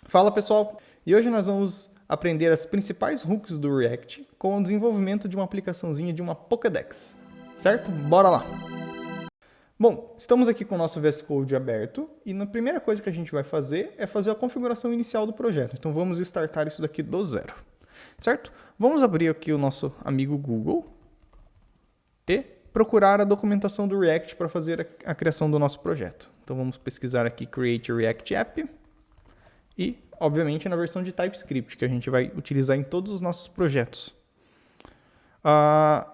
Fala pessoal, e hoje nós vamos aprender as principais hooks do React com o desenvolvimento de uma aplicaçãozinha de uma Pokédex, certo? Bora lá! Bom, estamos aqui com o nosso VS Code aberto e a primeira coisa que a gente vai fazer é fazer a configuração inicial do projeto. Então vamos startar isso daqui do zero, certo? Vamos abrir aqui o nosso amigo Google e procurar a documentação do React para fazer a criação do nosso projeto. Então vamos pesquisar aqui Create React App e, obviamente, na versão de TypeScript, que a gente vai utilizar em todos os nossos projetos.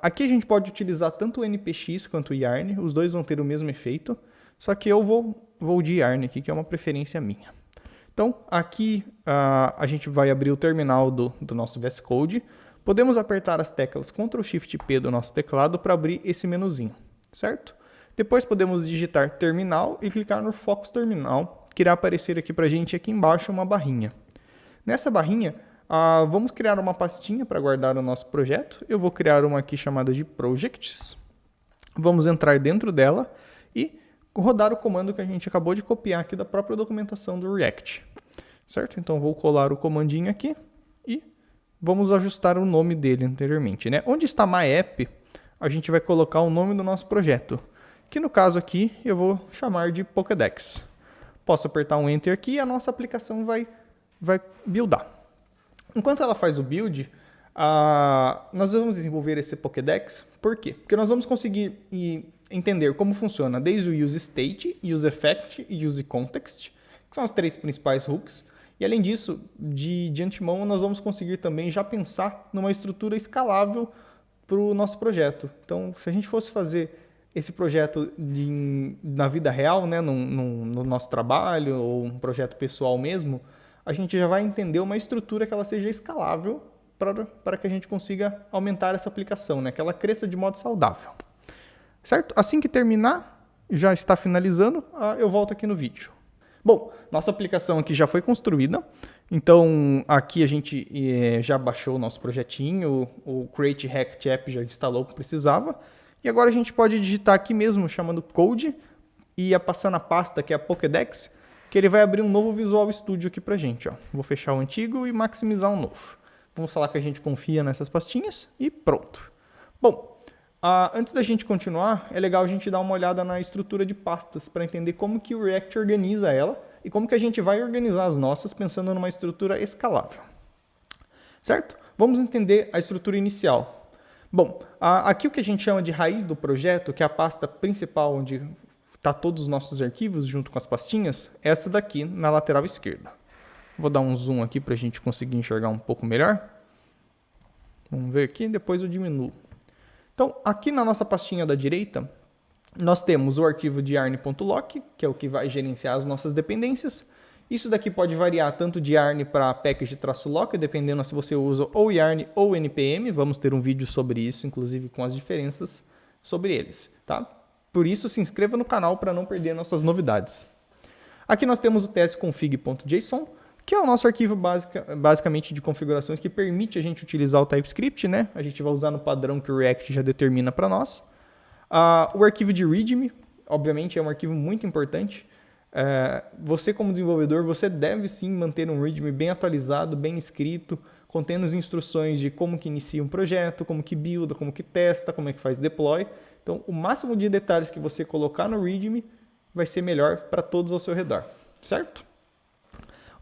Aqui a gente pode utilizar tanto o NPX quanto o Yarn, os dois vão ter o mesmo efeito, só que eu vou de Yarn aqui, que é uma preferência minha. Então, aqui a gente vai abrir o terminal do nosso VS Code. Podemos apertar as teclas Ctrl Shift P do nosso teclado para abrir esse menuzinho, certo? Depois podemos digitar terminal e clicar no Focus Terminal, que irá aparecer aqui para a gente aqui embaixo uma barrinha. Nessa barrinha, vamos criar uma pastinha para guardar o nosso projeto. Eu vou criar uma aqui chamada de Projects. Vamos entrar dentro dela e rodar o comando que a gente acabou de copiar aqui da própria documentação do React, certo? Então vou colar o comandinho aqui e vamos ajustar o nome dele anteriormente, né? Onde está My App, a gente vai colocar o nome do nosso projeto, que no caso aqui eu vou chamar de Pokédex. Posso apertar um Enter aqui e a nossa aplicação vai buildar. Enquanto ela faz o build, nós vamos desenvolver esse Pokédex. Por quê? Porque nós vamos conseguir entender como funciona desde o useState, useEffect e useContext, que são as três principais hooks. E além disso, de antemão, nós vamos conseguir também já pensar numa estrutura escalável para o nosso projeto. Então, se a gente fosse fazer esse projeto na vida real, né, no nosso trabalho ou um projeto pessoal mesmo, a gente já vai entender uma estrutura que ela seja escalável para que a gente consiga aumentar essa aplicação, né, que ela cresça de modo saudável. Certo? Assim que terminar, já está finalizando, eu volto aqui no vídeo. Bom, nossa aplicação aqui já foi construída, então aqui a gente já baixou o nosso projetinho, o Create React App já instalou o que precisava, e agora a gente pode digitar aqui mesmo, chamando Code, e passar na pasta que é a Pokédex, que ele vai abrir um novo Visual Studio aqui pra gente. Ó. Vou fechar o antigo e maximizar o novo. Vamos falar que a gente confia nessas pastinhas e pronto. Bom, antes da gente continuar, é legal a gente dar uma olhada na estrutura de pastas para entender como que o React organiza ela e como que a gente vai organizar as nossas pensando numa estrutura escalável. Certo? Vamos entender a estrutura inicial. Bom, aqui o que a gente chama de raiz do projeto, que é a pasta principal onde está todos os nossos arquivos junto com as pastinhas, é essa daqui na lateral esquerda. Vou dar um zoom aqui para a gente conseguir enxergar um pouco melhor. Vamos ver aqui, depois eu diminuo. Então, aqui na nossa pastinha da direita, nós temos o arquivo de yarn.lock, que é o que vai gerenciar as nossas dependências. Isso daqui pode variar tanto de yarn para package-lock, dependendo se você usa ou yarn ou npm. Vamos ter um vídeo sobre isso, inclusive com as diferenças sobre eles, tá? Por isso, se inscreva no canal para não perder nossas novidades. Aqui nós temos o tsconfig.json, que é o nosso arquivo basicamente de configurações que permite a gente utilizar o TypeScript, né? A gente vai usar no padrão que o React já determina para nós. O arquivo de README, obviamente, é um arquivo muito importante. Você, como desenvolvedor, você deve sim manter um README bem atualizado, bem escrito, contendo as instruções de como que inicia um projeto, como que builda, como que testa, como é que faz deploy. Então, o máximo de detalhes que você colocar no README vai ser melhor para todos ao seu redor, certo?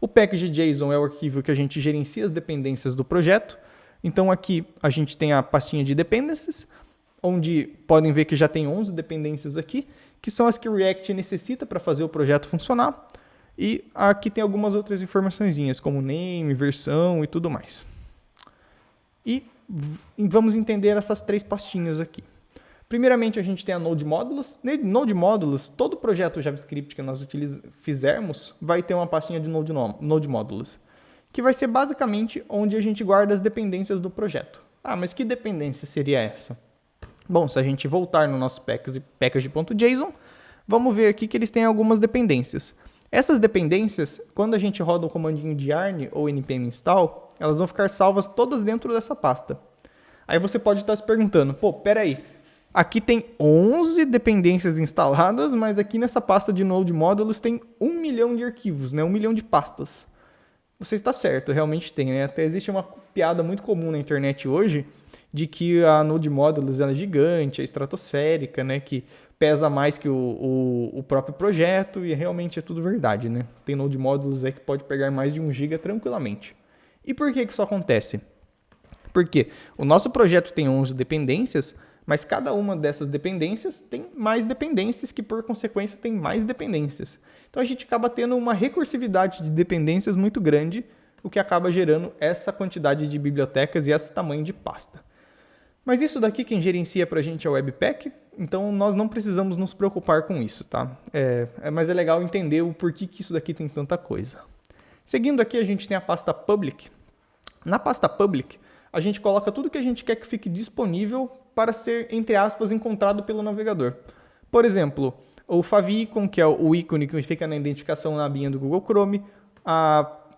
O package.json é o arquivo que a gente gerencia as dependências do projeto. Então, aqui a gente tem a pastinha de dependencies, onde podem ver que já tem 11 dependências aqui, que são as que o React necessita para fazer o projeto funcionar. E aqui tem algumas outras informaçõezinhas, como name, versão e tudo mais. E vamos entender essas três pastinhas aqui. Primeiramente, a gente tem a Node Modules. Node Modules, todo projeto JavaScript que nós fizermos vai ter uma pastinha de Node Modules, que vai ser basicamente onde a gente guarda as dependências do projeto. Mas que dependência seria essa? Bom, se a gente voltar no nosso package.json, vamos ver aqui que eles têm algumas dependências. Essas dependências, quando a gente roda o comandinho de yarn ou npm install, elas vão ficar salvas todas dentro dessa pasta. Aí você pode estar se perguntando, peraí, aqui tem 11 dependências instaladas, mas aqui nessa pasta de Node Modules tem 1 milhão de arquivos, né? 1 milhão de pastas. Você está certo, realmente tem, né? Até existe uma piada muito comum na internet hoje de que a Node Modules é gigante, é estratosférica, né? Que pesa mais que o próprio projeto e realmente é tudo verdade, né? Tem Node Modules aí que pode pegar mais de 1 GB tranquilamente. E por que isso acontece? Porque o nosso projeto tem 11 dependências, mas cada uma dessas dependências tem mais dependências que, por consequência, tem mais dependências. Então a gente acaba tendo uma recursividade de dependências muito grande, o que acaba gerando essa quantidade de bibliotecas e esse tamanho de pasta. Mas isso daqui quem gerencia para a gente é o Webpack, então nós não precisamos nos preocupar com isso, tá? Mas é legal entender o porquê que isso daqui tem tanta coisa. Seguindo aqui, a gente tem a pasta Public. Na pasta Public, a gente coloca tudo que a gente quer que fique disponível para ser, entre aspas, encontrado pelo navegador. Por exemplo, o favicon, que é o ícone que fica na identificação na abinha do Google Chrome,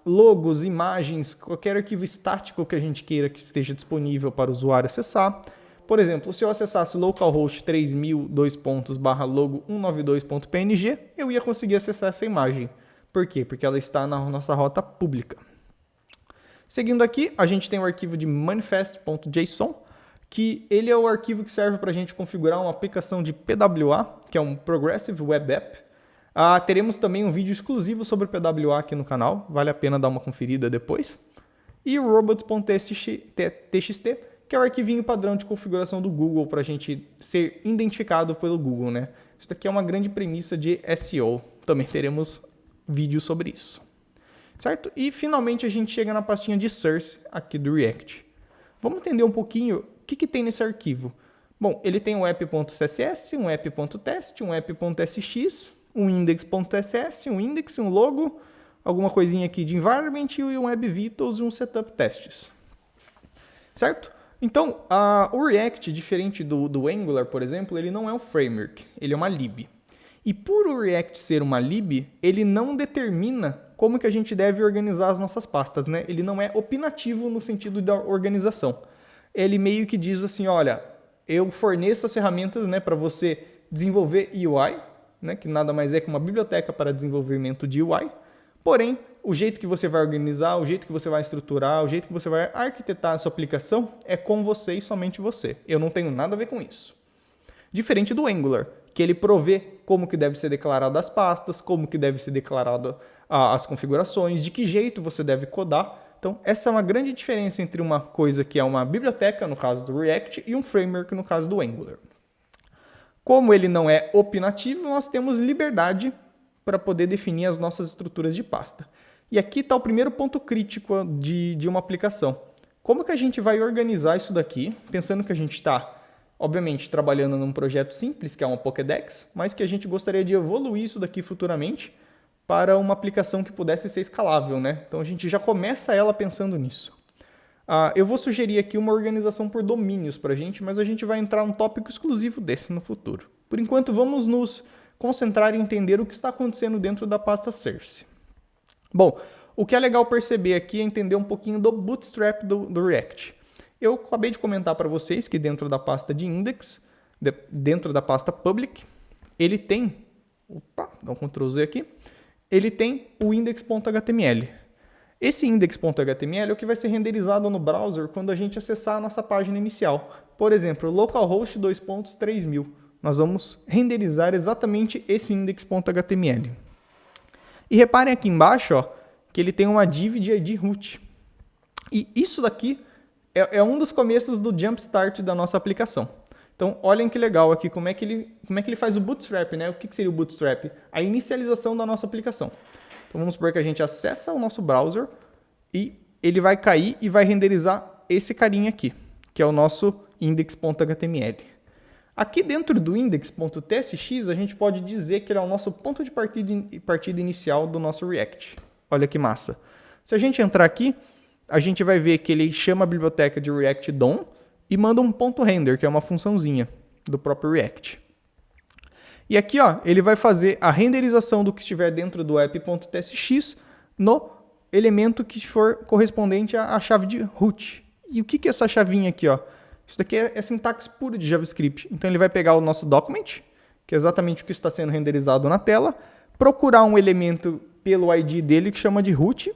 logos, imagens, qualquer arquivo estático que a gente queira que esteja disponível para o usuário acessar. Por exemplo, se eu acessasse localhost 3000:/logo192.png, eu ia conseguir acessar essa imagem. Por quê? Porque ela está na nossa rota pública. Seguindo aqui, a gente tem o arquivo de manifest.json, que ele é o arquivo que serve para a gente configurar uma aplicação de PWA, que é um Progressive Web App. Teremos também um vídeo exclusivo sobre PWA aqui no canal, vale a pena dar uma conferida depois. E o robots.txt, que é o arquivinho padrão de configuração do Google para a gente ser identificado pelo Google, né? Isso daqui é uma grande premissa de SEO, também teremos vídeo sobre isso. Certo? E finalmente a gente chega na pastinha de source aqui do React. Vamos entender um pouquinho o que tem nesse arquivo. Bom, ele tem um app.css, um app.test, um app.sx, um index.css, um index, um logo, alguma coisinha aqui de environment e um web vitals e um setup tests. Certo? Então, o React, diferente do Angular, por exemplo, ele não é um framework, ele é uma lib. E por o React ser uma lib, ele não determina como que a gente deve organizar as nossas pastas, né? Ele não é opinativo no sentido da organização. Ele meio que diz assim, olha, eu forneço as ferramentas, né, para você desenvolver UI, né, que nada mais é que uma biblioteca para desenvolvimento de UI, porém, o jeito que você vai organizar, o jeito que você vai estruturar, o jeito que você vai arquitetar a sua aplicação é com você e somente você. Eu não tenho nada a ver com isso. Diferente do Angular, que ele provê como que deve ser declarado as pastas, como que deve ser declarado as configurações, de que jeito você deve codar. Então, essa é uma grande diferença entre uma coisa que é uma biblioteca, no caso do React, e um framework, no caso do Angular. Como ele não é opinativo, nós temos liberdade para poder definir as nossas estruturas de pasta. E aqui está o primeiro ponto crítico de uma aplicação. Como que a gente vai organizar isso daqui, pensando que a gente está, obviamente, trabalhando num projeto simples, que é uma Pokédex, mas que a gente gostaria de evoluir isso daqui futuramente para uma aplicação que pudesse ser escalável, né? Então a gente já começa ela pensando nisso. Eu vou sugerir aqui uma organização por domínios para a gente, mas a gente vai entrar num tópico exclusivo desse no futuro. Por enquanto, vamos nos concentrar em entender o que está acontecendo dentro da pasta source. Bom, o que é legal perceber aqui é entender um pouquinho do bootstrap do React. Eu acabei de comentar para vocês que dentro da pasta de index, dentro da pasta public, ele tem, dá um Ctrl Z aqui, ele tem o index.html. Esse index.html é o que vai ser renderizado no browser quando a gente acessar a nossa página inicial. Por exemplo, localhost 2.3000. Nós vamos renderizar exatamente esse index.html. E reparem aqui embaixo, ó, que ele tem uma div de ID root. E isso daqui é um dos começos do jumpstart da nossa aplicação. Então, olhem que legal aqui como é que ele faz o bootstrap, né? O que seria o bootstrap? A inicialização da nossa aplicação. Então, vamos supor que a gente acessa o nosso browser e ele vai cair e vai renderizar esse carinha aqui, que é o nosso index.html. Aqui dentro do index.tsx, a gente pode dizer que ele é o nosso ponto de partida inicial do nosso React. Olha que massa. Se a gente entrar aqui, a gente vai ver que ele chama a biblioteca de React DOM e manda um ponto render, que é uma funçãozinha do próprio React. E aqui, ó, ele vai fazer a renderização do que estiver dentro do app.tsx no elemento que for correspondente à chave de root. E o que é essa chavinha aqui, ó? Isso daqui é sintaxe pura de JavaScript. Então ele vai pegar o nosso document, que é exatamente o que está sendo renderizado na tela, procurar um elemento pelo ID dele que chama de root,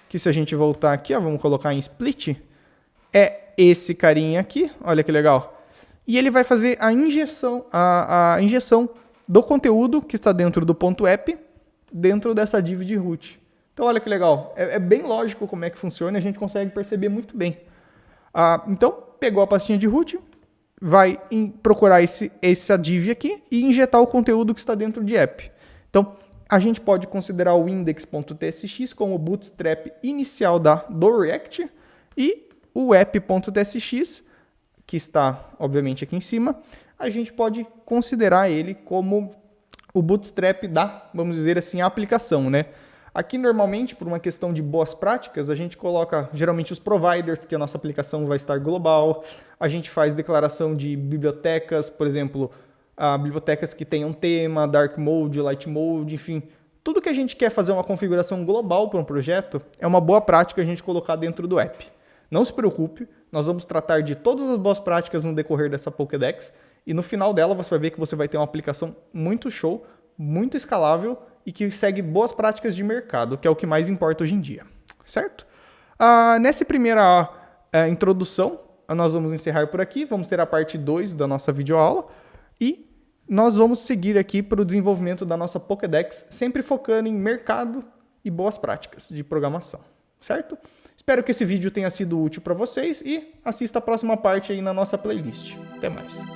que se a gente voltar aqui, ó, vamos colocar em split, é esse carinha aqui, olha que legal. E ele vai fazer a injeção do conteúdo que está dentro do ponto app, dentro dessa div de root. Então olha que legal, é bem lógico como é que funciona e a gente consegue perceber muito bem. Então, pegou a pastinha de root, vai procurar essa div aqui e injetar o conteúdo que está dentro de app. Então, a gente pode considerar o index.tsx como o bootstrap inicial do React e o app.tsx, que está, obviamente, aqui em cima, a gente pode considerar ele como o bootstrap da, vamos dizer assim, aplicação, né? Aqui, normalmente, por uma questão de boas práticas, a gente coloca, geralmente, os providers, que a nossa aplicação vai estar global. A gente faz declaração de bibliotecas, por exemplo, bibliotecas que tenham tema, dark mode, light mode, enfim. Tudo que a gente quer fazer uma configuração global para um projeto, é uma boa prática a gente colocar dentro do app. Não se preocupe, nós vamos tratar de todas as boas práticas no decorrer dessa Pokédex, e no final dela você vai ver que você vai ter uma aplicação muito show, muito escalável, e que segue boas práticas de mercado, que é o que mais importa hoje em dia, certo? Nessa primeira introdução, nós vamos encerrar por aqui, vamos ter a parte 2 da nossa videoaula, e nós vamos seguir aqui para o desenvolvimento da nossa Pokédex, sempre focando em mercado e boas práticas de programação, certo? Espero que esse vídeo tenha sido útil para vocês e assista a próxima parte aí na nossa playlist. Até mais!